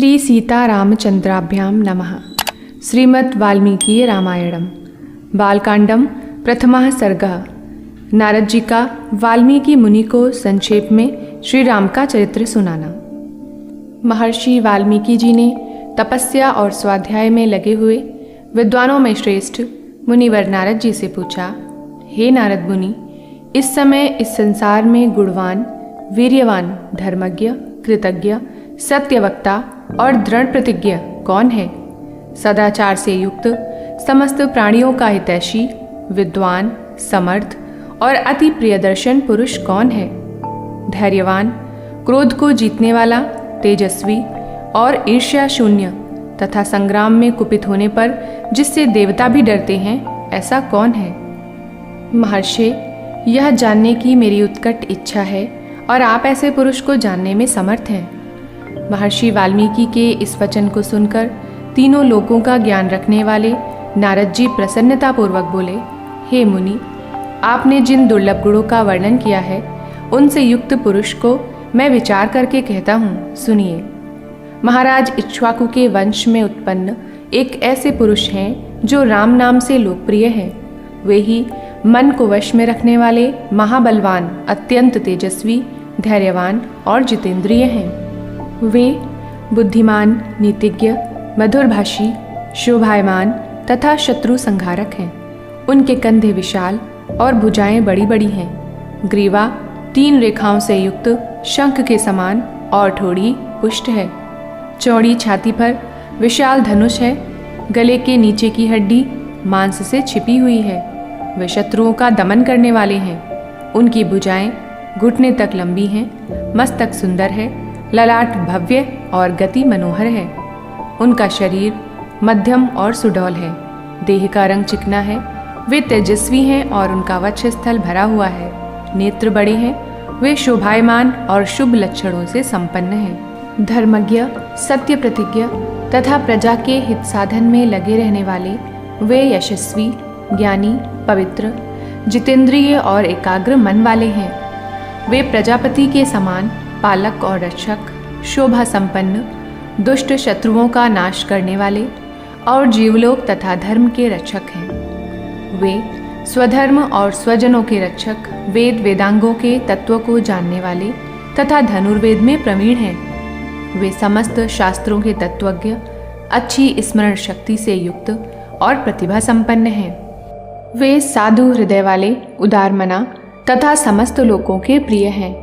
श्री सीतारामचंद्राभ्यां नमः। श्रीमद् वाल्मीकि रामायणम बालकांडम प्रथमः सर्गः। नारद जी का वाल्मीकि मुनि को संक्षेप में श्री राम का चरित्र सुनाना। महर्षि वाल्मीकि जी ने तपस्या और स्वाध्याय में लगे हुए विद्वानों में श्रेष्ठ मुनिवर नारद जी से पूछा, हे नारद मुनि, इस समय इस संसार में गुणवान, वीर्यवान, धर्मज्ञ, कृतज्ञ, सत्यवक्ता और दृढ़ प्रतिज्ञ कौन है? सदाचार से युक्त, समस्त प्राणियों का हितैषी, विद्वान, समर्थ और अति प्रियदर्शन पुरुष कौन है? धैर्यवान, क्रोध को जीतने वाला, तेजस्वी और ईर्ष्या शून्य तथा संग्राम में कुपित होने पर जिससे देवता भी डरते हैं, ऐसा कौन है? महर्षि, यह जानने की मेरी उत्कट इच्छा है और आप ऐसे पुरुष को जानने में समर्थ हैं। महर्षि वाल्मीकि के इस वचन को सुनकर तीनों लोकों का ज्ञान रखने वाले नारद जी प्रसन्नतापूर्वक बोले, हे मुनि, आपने जिन दुर्लभ गुणों का वर्णन किया है, उनसे युक्त पुरुष को मैं विचार करके कहता हूँ, सुनिए। महाराज इक्ष्वाकु के वंश में उत्पन्न एक ऐसे पुरुष हैं जो राम नाम से लोकप्रिय हैं। वे ही मन को वश में रखने वाले महाबलवान, अत्यंत तेजस्वी, धैर्यवान और जितेंद्रिय हैं। वे बुद्धिमान, नीतिज्ञ, मधुरभाषी, शोभायमान तथा शत्रु संहारक हैं। उनके कंधे विशाल और भुजाएं बड़ी बड़ी हैं। ग्रीवा 3 रेखाओं से युक्त शंख के समान और ठोड़ी पुष्ट है। चौड़ी छाती पर विशाल धनुष है। गले के नीचे की हड्डी मांस से छिपी हुई है। वे शत्रुओं का दमन करने वाले हैं। उनकी भुजाएं घुटने तक लंबी हैं। मस्तक सुंदर है। ललाट भव्य और गति मनोहर है। उनका शरीर मध्यम और सुडौल है। देह का रंग चिकना है। वे तेजस्वी हैं और उनका वक्षस्थल भरा हुआ है। नेत्र बड़े हैं। वे शोभायमान और शुभ लक्षणों से संपन्न हैं। धर्मज्ञ, सत्य प्रतिज्ञ तथा प्रजा के हित साधन में लगे रहने वाले वे यशस्वी, ज्ञानी, पवित्र, जितेंद्रिय और एकाग्र मन वाले हैं। वे प्रजापति के समान पालक और रक्षक, शोभा संपन्न, दुष्ट शत्रुओं का नाश करने वाले और जीवलोक तथा धर्म के रक्षक हैं। वे स्वधर्म और स्वजनों के रक्षक, वेद वेदांगों के तत्व को जानने वाले तथा धनुर्वेद में प्रवीण हैं। वे समस्त शास्त्रों के तत्वज्ञ, अच्छी स्मरण शक्ति से युक्त और प्रतिभा संपन्न हैं। वे साधु हृदय वाले, उदारमना तथा समस्त लोगों के प्रिय हैं।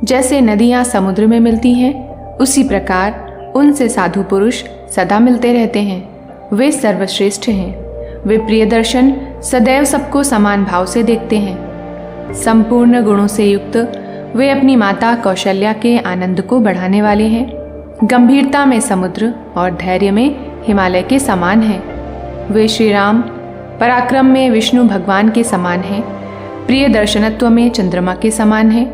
जैसे नदियाँ समुद्र में मिलती हैं, उसी प्रकार उनसे साधु पुरुष सदा मिलते रहते हैं। वे सर्वश्रेष्ठ हैं। वे प्रियदर्शन, सदैव सबको समान भाव से देखते हैं। संपूर्ण गुणों से युक्त वे अपनी माता कौशल्या के आनंद को बढ़ाने वाले हैं। गंभीरता में समुद्र और धैर्य में हिमालय के समान हैं। वे श्री राम पराक्रम में विष्णु भगवान के समान हैं। प्रिय दर्शनत्व में चंद्रमा के समान हैं।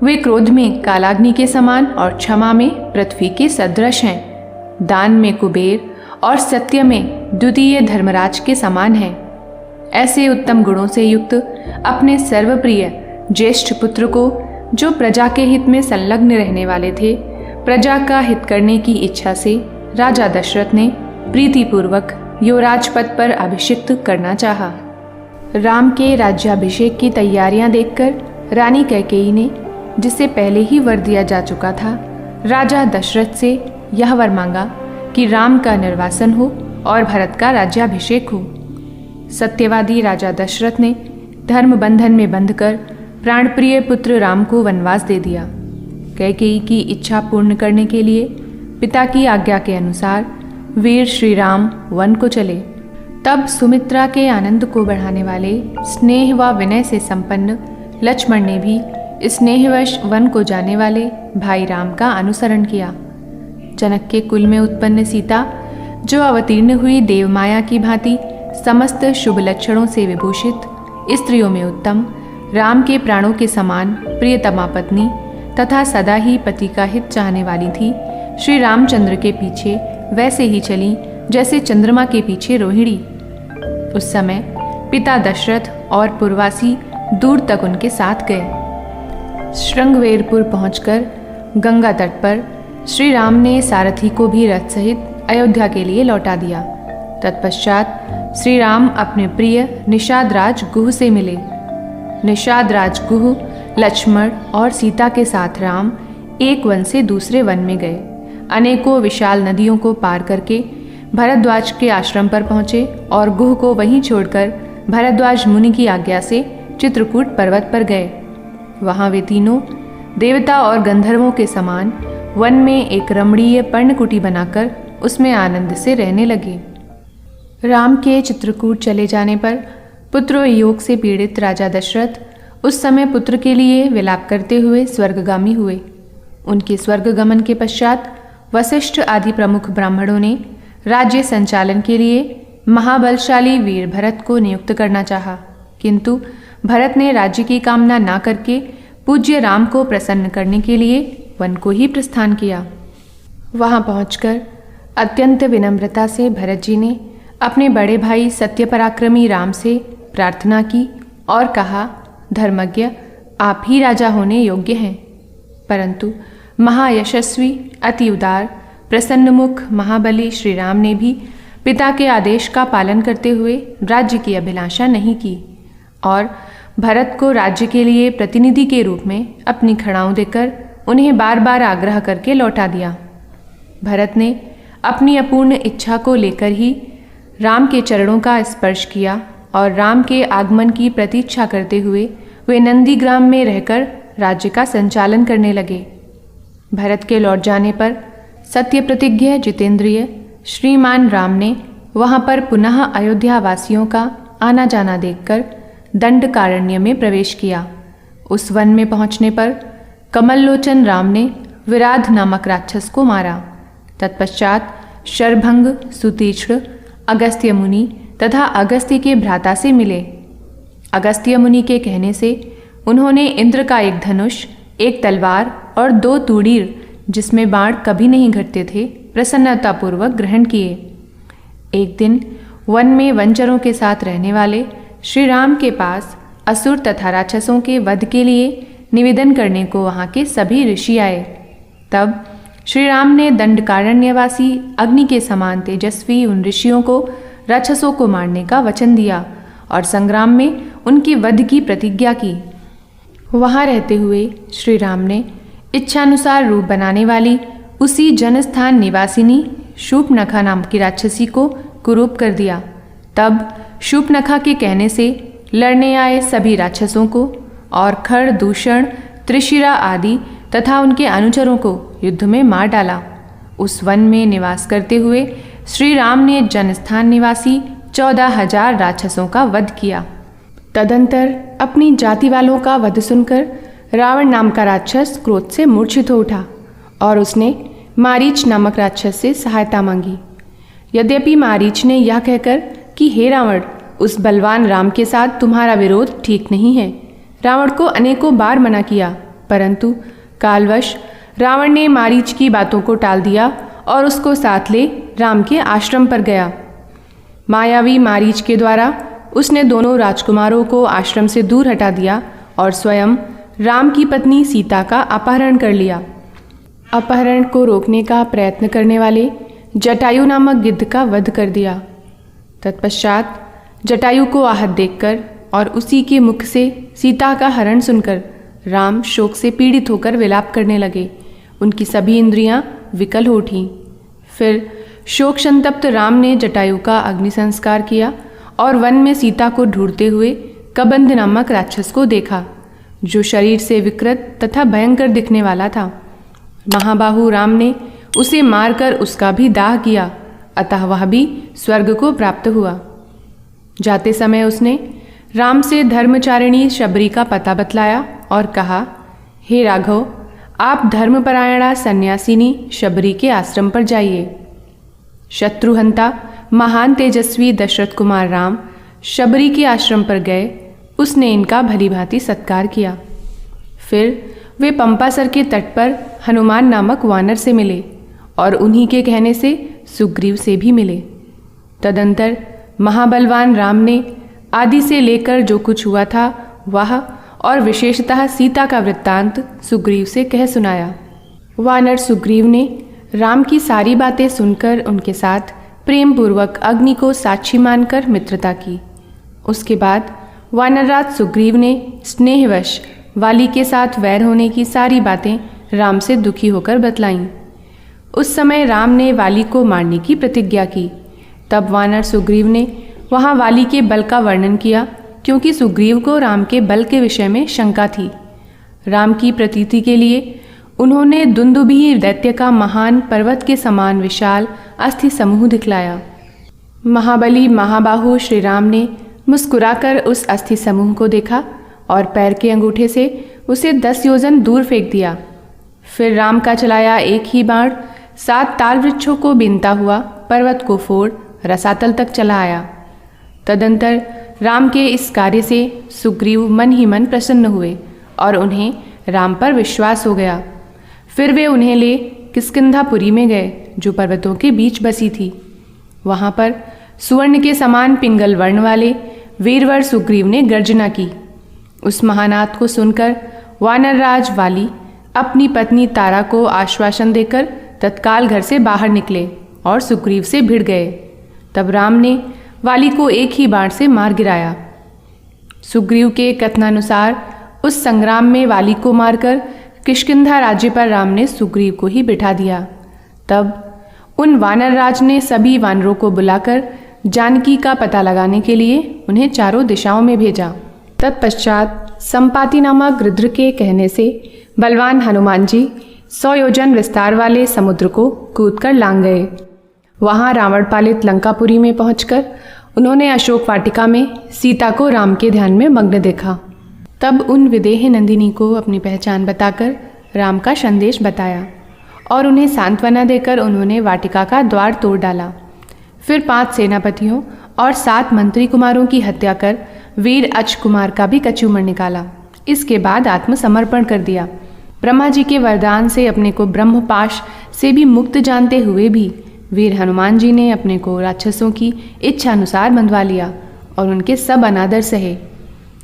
वे क्रोध में कालाग्नि के समान और क्षमा में पृथ्वी के सदृश हैं। दान में कुबेर और सत्य में द्वितीय धर्मराज के समान हैं। ऐसे उत्तम गुणों से युक्त अपने सर्वप्रिय ज्येष्ठ पुत्र को, जो प्रजा के हित में संलग्न रहने वाले थे, प्रजा का हित करने की इच्छा से राजा दशरथ ने प्रीतिपूर्वक युवराज पद पर अभिषिक्त करना चाहा। राम के राज्याभिषेक की तैयारियां देखकर रानी कैकेयी ने, जिसे पहले ही वर दिया जा चुका था, राजा दशरथ से यह वर मांगा कि राम का निर्वासन हो और भरत का राज्याभिषेक हो। सत्यवादी राजा दशरथ ने धर्म बंधन में बंधकर प्राणप्रिय पुत्र राम को वनवास दे दिया। कैकेयी की इच्छा पूर्ण करने के लिए पिता की आज्ञा के अनुसार वीर श्री राम वन को चले। तब सुमित्रा के आनंद को बढ़ाने वाले स्नेह व विनय से संपन्न लक्ष्मण ने भी स्नेहवश वन को जाने वाले भाई राम का अनुसरण किया। जनक के कुल में उत्पन्न सीता, जो अवतीर्ण हुई देवमाया की भांति समस्त शुभ लक्षणों से विभूषित, स्त्रियों में उत्तम, राम के प्राणों के समान प्रियतमा पत्नी तथा सदा ही पति का हित चाहने वाली थी, श्री रामचंद्र के पीछे वैसे ही चली जैसे चंद्रमा के पीछे रोहिणी। उस समय पिता दशरथ और पुरवासी दूर तक उनके साथ गए। श्रृंगवेरपुर पहुंचकर गंगा तट पर श्री राम ने सारथी को भी रथ सहित अयोध्या के लिए लौटा दिया। तत्पश्चात श्री राम अपने प्रिय निषाद राज गुह से मिले। निषाद राज गुह लक्ष्मण और सीता के साथ राम एक वन से दूसरे वन में गए। अनेकों विशाल नदियों को पार करके भरद्वाज के आश्रम पर पहुँचे और गुह को वहीं छोड़कर भरद्वाज मुनि की आज्ञा से चित्रकूट पर्वत पर गए। वहाँ वे तीनों देवता और गंधर्वों के समान वन में एक रमणीय पर्णकुटी बनाकर उसमें आनंद से रहने लगे। राम के चित्रकूट चले जाने पर पुत्र वियोग से पीड़ित राजा दशरथ उस समय पुत्र के लिए विलाप करते हुए स्वर्गगामी हुए। उनके स्वर्गगमन के पश्चात वशिष्ठ आदि प्रमुख ब्राह्मणों ने राज्य संचालन के लिए महाबलशाली वीर भरत को नियुक्त करना चाहा, किंतु भरत ने राज्य की कामना ना करके पूज्य राम को प्रसन्न करने के लिए वन को ही प्रस्थान किया। वहाँ पहुंचकर अत्यंत विनम्रता से भरत जी ने अपने बड़े भाई सत्यपराक्रमी राम से प्रार्थना की और कहा, धर्मज्ञ, आप ही राजा होने योग्य हैं। परंतु महायशस्वी, अति उदार, प्रसन्नमुख महाबली श्री राम ने भी पिता के आदेश का पालन करते हुए राज्य की अभिलाषा नहीं की और भरत को राज्य के लिए प्रतिनिधि के रूप में अपनी खड़ाऊं देकर उन्हें बार बार आग्रह करके लौटा दिया। भरत ने अपनी अपूर्ण इच्छा को लेकर ही राम के चरणों का स्पर्श किया और राम के आगमन की प्रतीक्षा करते हुए वे नंदीग्राम में रहकर राज्य का संचालन करने लगे। भरत के लौट जाने पर सत्य प्रतिज्ञ जितेंद्रिय श्रीमान राम ने वहाँ पर पुनः अयोध्या वासियों का आना जाना देखकर दंडकारण्य में प्रवेश किया। उस वन में पहुँचने पर कमललोचन राम ने विराध नामक राक्षस को मारा। तत्पश्चात शरभंग, सुतीक्ष्ण, अगस्त्य मुनि तथा अगस्त्य के भ्राता से मिले। अगस्त्य मुनि के कहने से उन्होंने इंद्र का एक धनुष, एक तलवार और 2 तूड़ीर जिसमें बाण कभी नहीं घटते थे प्रसन्नतापूर्वक ग्रहण किए। एक दिन वन में वनचरों के साथ रहने वाले श्री राम के पास असुर तथा राक्षसों के वध के लिए निवेदन करने को वहाँ के सभी ऋषि आए। तब श्री राम ने दंडकारण्यवासी अग्नि के समान तेजस्वी उन ऋषियों को राक्षसों को मारने का वचन दिया और संग्राम में उनकी वध की प्रतिज्ञा की। वहाँ रहते हुए श्री राम ने इच्छानुसार रूप बनाने वाली उसी जनस्थान निवासिनी शूर्पणखा नाम की राक्षसी को कुरूप कर दिया। तब शूर्पणखा के कहने से लड़ने आए सभी राक्षसों को और खर, दूषण, त्रिशिरा आदि तथा उनके अनुचरों को युद्ध में मार डाला। उस वन में निवास करते हुए श्री राम ने जनस्थान निवासी 14,000 राक्षसों का वध किया। तदंतर अपनी जाति वालों का वध सुनकर रावण नाम का राक्षस क्रोध से मूर्छित हो उठा और उसने मारीच नामक राक्षस से सहायता मांगी। यद्यपि मारीच ने यह कहकर कि हे रावण, उस बलवान राम के साथ तुम्हारा विरोध ठीक नहीं है, रावण को अनेकों बार मना किया, परंतु कालवश रावण ने मारीच की बातों को टाल दिया और उसको साथ ले राम के आश्रम पर गया। मायावी मारीच के द्वारा उसने दोनों राजकुमारों को आश्रम से दूर हटा दिया और स्वयं राम की पत्नी सीता का अपहरण कर लिया। अपहरण को रोकने का प्रयत्न करने वाले जटायु नामक गिद्ध का वध कर दिया। तत्पश्चात जटायु को आहत देखकर और उसी के मुख से सीता का हरण सुनकर राम शोक से पीड़ित होकर विलाप करने लगे। उनकी सभी इंद्रियां विकल हो उठीं। फिर शोक संतप्त राम ने जटायु का अग्नि संस्कार किया और वन में सीता को ढूंढते हुए कबंध नामक राक्षस को देखा, जो शरीर से विकृत तथा भयंकर दिखने वाला था। महाबाहु राम ने उसे मारकर उसका भी दाह किया, अतः वह भी स्वर्ग को प्राप्त हुआ। जाते समय उसने राम से धर्मचारिणी शबरी का पता बतलाया और कहा, हे राघव, आप धर्मपरायणा सन्यासिनी शबरी के आश्रम पर जाइए। शत्रुहंता महान तेजस्वी दशरथ कुमार राम शबरी के आश्रम पर गए। उसने इनका भलीभांति सत्कार किया। फिर वे पंपासर के तट पर हनुमान नामक वानर से मिले और उन्हीं के कहने से सुग्रीव से भी मिले। तदंतर महाबलवान राम ने आदि से लेकर जो कुछ हुआ था वह और विशेषतः सीता का वृत्तांत सुग्रीव से कह सुनाया। वानर सुग्रीव ने राम की सारी बातें सुनकर उनके साथ प्रेम पूर्वक अग्नि को साक्षी मानकर मित्रता की। उसके बाद वानरराज सुग्रीव ने स्नेहवश वाली के साथ वैर होने की सारी बातें राम से दुखी होकर बतलाईं। उस समय राम ने वाली को मारने की प्रतिज्ञा की। तब वानर सुग्रीव ने वहाँ वाली के बल का वर्णन किया, क्योंकि सुग्रीव को राम के बल के विषय में शंका थी। राम की प्रतीति के लिए उन्होंने दुंदुभी दैत्य का महान पर्वत के समान विशाल अस्थि समूह दिखलाया। महाबली महाबाहु श्री राम ने मुस्कुराकर उस अस्थि समूह को देखा और पैर के अंगूठे से उसे 10 योजन दूर फेंक दिया। फिर राम का चलाया एक ही बाण 7 ताल वृक्षों को बीनता हुआ पर्वत को फोड़ रसातल तक चला आया। तदंतर राम के इस कार्य से सुग्रीव मन ही मन प्रसन्न हुए और उन्हें राम पर विश्वास हो गया। फिर वे उन्हें ले किष्किंधापुरी में गए, जो पर्वतों के बीच बसी थी। वहाँ पर सुवर्ण के समान पिंगल वर्ण वाले वीरवर सुग्रीव ने गर्जना की। उस महानाद को सुनकर वानरराज वाली अपनी पत्नी तारा को आश्वासन देकर तत्काल घर से बाहर निकले और सुग्रीव से भिड़ गए। तब राम ने वाली को एक ही बाण से मार गिराया। सुग्रीव के कथनानुसार उस संग्राम में वाली को मारकर किष्किंधा राज्य पर राम ने सुग्रीव को ही बिठा दिया। तब उन वानरराज ने सभी वानरों को बुलाकर जानकी का पता लगाने के लिए उन्हें चारों दिशाओं में भेजा। तत्पश्चात संपाति नामक गृध्र के कहने से बलवान हनुमान जी 100 योजन विस्तार वाले समुद्र को कूदकर लांग गए। वहाँ रावण पालित लंकापुरी में पहुंचकर उन्होंने अशोक वाटिका में सीता को राम के ध्यान में मग्न देखा। तब उन विदेह नंदिनी को अपनी पहचान बताकर राम का संदेश बताया और उन्हें सांत्वना देकर उन्होंने वाटिका का द्वार तोड़ डाला। फिर 5 सेनापतियों और 7 मंत्री कुमारों की हत्या कर वीर अक्ष कुमार का भी कचूमर निकाला। इसके बाद आत्मसमर्पण कर दिया। ब्रह्मा जी के वरदान से अपने को ब्रह्मपाश से भी मुक्त जानते हुए भी वीर हनुमान जी ने अपने को राक्षसों की इच्छा अनुसार बंधवा लिया और उनके सब अनादर सहे।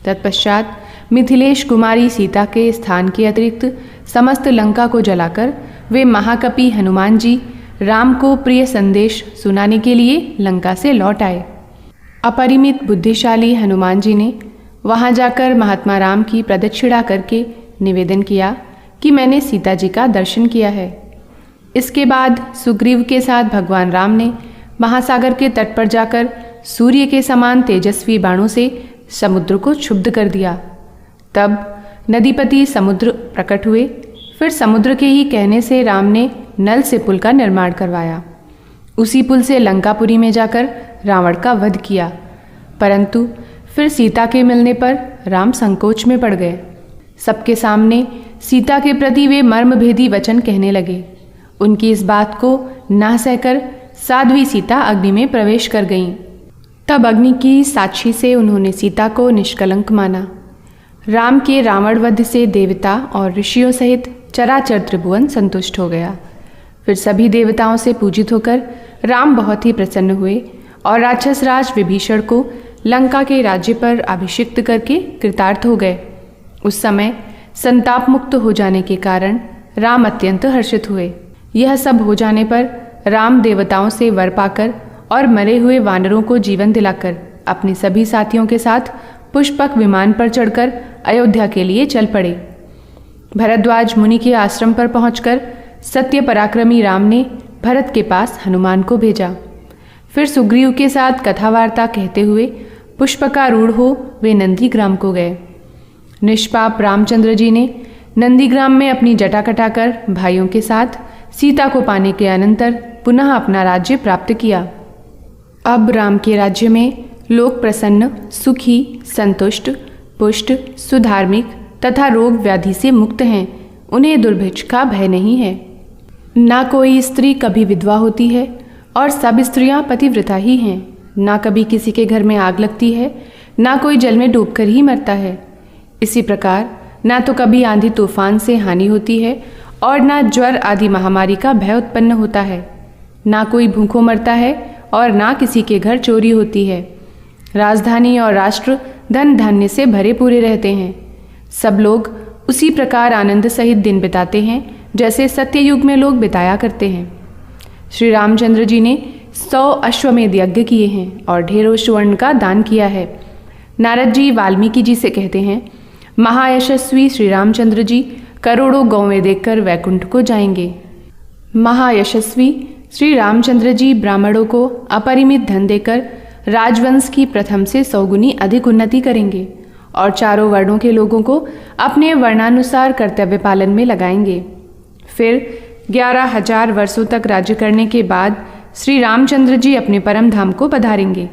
तत्पश्चात मिथिलेश कुमारी सीता के स्थान के अतिरिक्त समस्त लंका को जलाकर वे महाकपि हनुमान जी राम को प्रिय संदेश सुनाने के लिए लंका से लौट आए। अपरिमित बुद्धिशाली हनुमान जी ने वहां जाकर महात्मा राम की प्रदक्षिणा करके निवेदन किया कि मैंने सीता जी का दर्शन किया है। इसके बाद सुग्रीव के साथ भगवान राम ने महासागर के तट पर जाकर सूर्य के समान तेजस्वी बाणों से समुद्र को क्षुब्ध कर दिया। तब नदीपति समुद्र प्रकट हुए। फिर समुद्र के ही कहने से राम ने नल से पुल का निर्माण करवाया। उसी पुल से लंकापुरी में जाकर रावण का वध किया। परंतु फिर सीता के मिलने पर राम संकोच में पड़ गए। सबके सामने सीता के प्रति वे मर्मभेदी वचन कहने लगे। उनकी इस बात को ना सहकर साध्वी सीता अग्नि में प्रवेश कर गईं। तब अग्नि की साक्षी से उन्होंने सीता को निष्कलंक माना। राम के रावण वध से देवता और ऋषियों सहित चराचर त्रिभुवन संतुष्ट हो गया। फिर सभी देवताओं से पूजित होकर राम बहुत ही प्रसन्न हुए और राक्षस राज विभीषण को लंका के राज्य पर अभिषिक्त करके कृतार्थ हो गए। उस समय संताप मुक्त हो जाने के कारण राम अत्यंत हर्षित हुए। यह सब हो जाने पर राम देवताओं से वर पाकर और मरे हुए वानरों को जीवन दिलाकर अपने सभी साथियों के साथ पुष्पक विमान पर चढ़कर अयोध्या के लिए चल पड़े। भरद्वाज मुनि के आश्रम पर पहुंचकर सत्य पराक्रमी राम ने भरत के पास हनुमान को भेजा। फिर सुग्रीव के साथ कथा वार्ता कहते हुए पुष्पकारूढ़ हो वे नंदीग्राम को गए। निष्पाप रामचंद्र जी ने नंदीग्राम में अपनी जटा कटाकर भाइयों के साथ सीता को पाने के अनंतर पुनः अपना राज्य प्राप्त किया। अब राम के राज्य में लोग प्रसन्न, सुखी, संतुष्ट, पुष्ट, सुधार्मिक तथा रोग व्याधि से मुक्त हैं। उन्हें दुर्भिक्ष का भय नहीं है। ना कोई स्त्री कभी विधवा होती है और सब स्त्रियां पतिव्रता ही हैं। ना कभी किसी के घर में आग लगती है, ना कोई जल में डूबकर ही मरता है। इसी प्रकार ना तो कभी आंधी तूफान से हानि होती है और ना ज्वर आदि महामारी का भय उत्पन्न होता है। ना कोई भूखों मरता है और ना किसी के घर चोरी होती है। राजधानी और राष्ट्र धन धान्य से भरे पूरे रहते हैं। सब लोग उसी प्रकार आनंद सहित दिन बिताते हैं जैसे सत्ययुग में लोग बिताया करते हैं। श्री रामचंद्र जी ने 100 अश्वमेध यज्ञ किए हैं और ढेरों स्वर्ण का दान किया है। नारद जी वाल्मीकि जी से कहते हैं, महायशस्वी श्री रामचंद्र जी करोड़ों गौवें देखकर वैकुंठ को जाएंगे। महायशस्वी श्री रामचंद्र जी ब्राह्मणों को अपरिमित धन देकर राजवंश की प्रथम से 100 गुनी अधिक उन्नति करेंगे और चारों वर्णों के लोगों को अपने वर्णानुसार कर्तव्य पालन में लगाएंगे। फिर 11,000 वर्षों तक राज्य करने के बाद श्री रामचंद्र जी अपने परम धाम को पधारेंगे।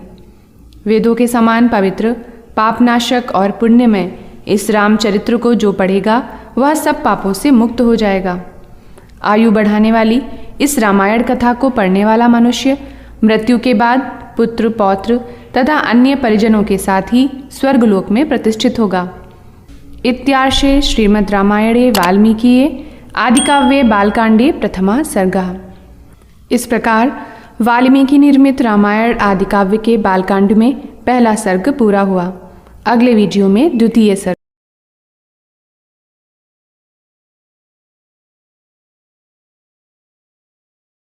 वेदों के समान पवित्र, पापनाशक और पुण्यमय इस रामचरित्र को जो पढ़ेगा वह सब पापों से मुक्त हो जाएगा। आयु बढ़ाने वाली इस रामायण कथा को पढ़ने वाला मनुष्य मृत्यु के बाद पुत्र, पौत्र तथा अन्य परिजनों के साथ ही स्वर्गलोक में प्रतिष्ठित होगा। इत्यार्षे श्रीमद् रामायणे वाल्मीकिये आदिकाव्ये बालकांडे प्रथमा सर्गः। इस प्रकार वाल्मीकि निर्मित रामायण आदिकाव्य के बालकांड में पहला सर्ग पूरा हुआ। अगले वीडियो में द्वितीय सर्ग।